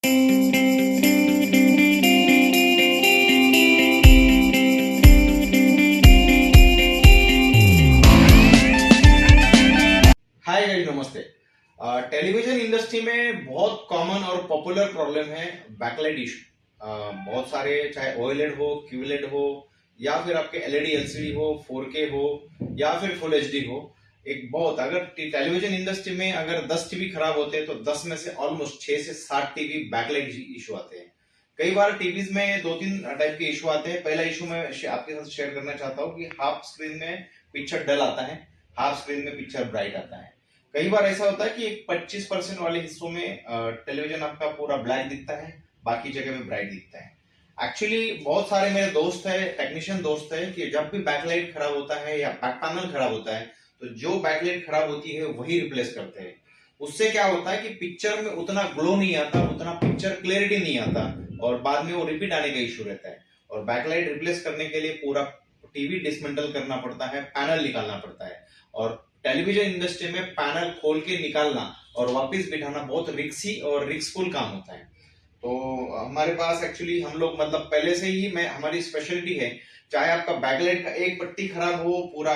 Hi guys, नमस्ते। Television industry में बहुत कॉमन और पॉपुलर प्रॉब्लम है बैकलाइट इशू। बहुत सारे, चाहे ओएलईडी हो, क्यूएलईडी हो, या फिर आपके एलईडी एलसीडी हो, 4K हो, या फिर फुल एचडी हो। एक बहुत, अगर टेलीविजन इंडस्ट्री में अगर 10 टीवी खराब होते हैं तो 10 में से ऑलमोस्ट 6 से 7 टीवी बैकलाइट इशू आते हैं। कई बार टीवीज में 2-3 टाइप के इशू आते हैं। पहला इशू मैं आपके साथ शेयर करना चाहता हूँ कि हाफ स्क्रीन में पिक्चर डल आता है, हाफ स्क्रीन में पिक्चर ब्राइट आता है। कई बार ऐसा होता है कि एक 25% वाले हिस्सों में टेलीविजन आपका पूरा ब्लैक दिखता है, बाकी जगह में ब्राइट दिखता है। एक्चुअली बहुत सारे मेरे दोस्त है, टेक्नीशियन दोस्त है, कि जब भी बैकलाइट खराब होता है या बैक पैनल खराब होता है तो जो बैकलाइट खराब होती है वही रिप्लेस करते हैं। उससे क्या होता है कि पिक्चर में उतना ग्लो नहीं आता, उतना पिक्चर क्लियरिटी नहीं आता, और बाद में वो रिपीट आने का इशू रहता है। और बैकलाइट रिप्लेस करने के लिए पूरा टीवी डिसमेंटल करना पड़ता है, पैनल निकालना पड़ता है। और टेलीविजन इंडस्ट्री में पैनल खोल के निकालना और वापस बिठाना बहुत रिक्सी और रिस्कफुल काम होता है। तो हमारे पास एक्चुअली हम लोग मतलब पहले से ही मैं हमारी स्पेशलिटी है, चाहे आपका बैकलाइट का एक पट्टी खराब हो, पूरा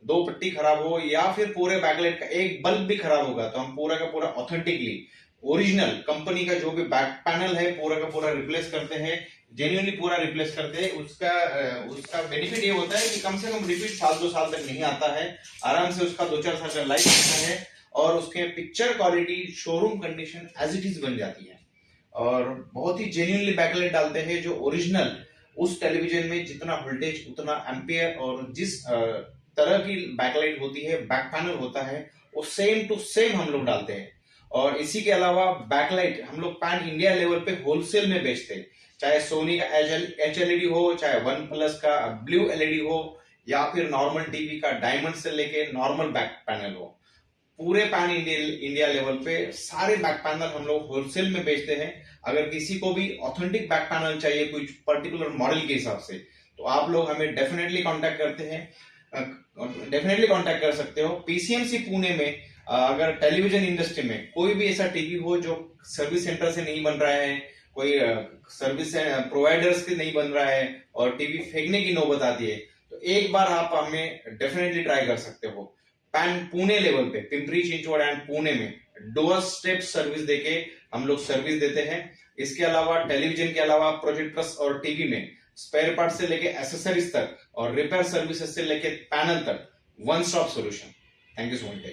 2 पट्टी खराब हो, या फिर पूरे बैकलाइट का एक बल्ब भी खराब होगा, तो हम पूरा का पूरा ऑथेंटिकली ओरिजिनल कंपनी का जो भी बैक पैनल है पूरा का पूरा रिप्लेस करते हैं, जेन्युइनली पूरा रिप्लेस करते हैं। उसका बेनिफिट ये होता है कि कम से कम रिपीट 1-2 साल तक नहीं आता है, आराम से उसका 2-4 साल का लाइफ होता है, और उसके picture quality showroom condition as it is बन जाती है। और बहुत ही जेन्युइनली बैकलाइट डालते हैं जो ओरिजिनल उस टेलीविजन में जितना वोल्टेज, उतना एम्पियर और जिस तरह की बैकलाइट होती है, बैक पैनल होता है, वो सेम टू सेम हम लोग डालते हैं। और इसी के अलावा बैकलाइट हम लोग पैन इंडिया लेवल पे होलसेल में बेचते हैं, चाहे सोनी का एचएलईडी हो, चाहे वन प्लस का ब्लू एलईडी हो, या फिर नॉर्मल टीवी का डायमंड से लेके नॉर्मल बैक पैनल हो। पूरे पैन इंडिया लेवल पे सारे बैक पैनल हम लोग होलसेल में बेचते हैं। अगर किसी को भी ऑथेंटिक बैक पैनल चाहिए कोई पर्टिकुलर मॉडल के हिसाब से, तो आप लोग हमें डेफिनेटली कांटेक्ट करते हैं, डेफिनेटली कांटेक्ट कर सकते हो। पीसीएमसी पुणे में अगर टेलीविजन इंडस्ट्री में कोई भी ऐसा टीवी हो जो सर्विस सेंटर से नहीं बन रहा है, कोई सर्विस प्रोवाइडर्स से नहीं बन रहा है, और टीवी फेंकने की नौबत आती है, तो एक बार आप हमें डेफिनेटली ट्राई कर सकते हो। पैन पुणे लेवल पे, पिंपरी चिंचवड़ एंड पुणे में डोर स्टेप सर्विस देके हम लोग सर्विस देते हैं। इसके अलावा टेलीविजन के अलावा प्रोजेक्टर्स और टीवी में स्पेयर पार्ट से लेके एसेसरीज तक और रिपेयर सर्विसेज से लेके पैनल तक one stop solution. Thank you so much.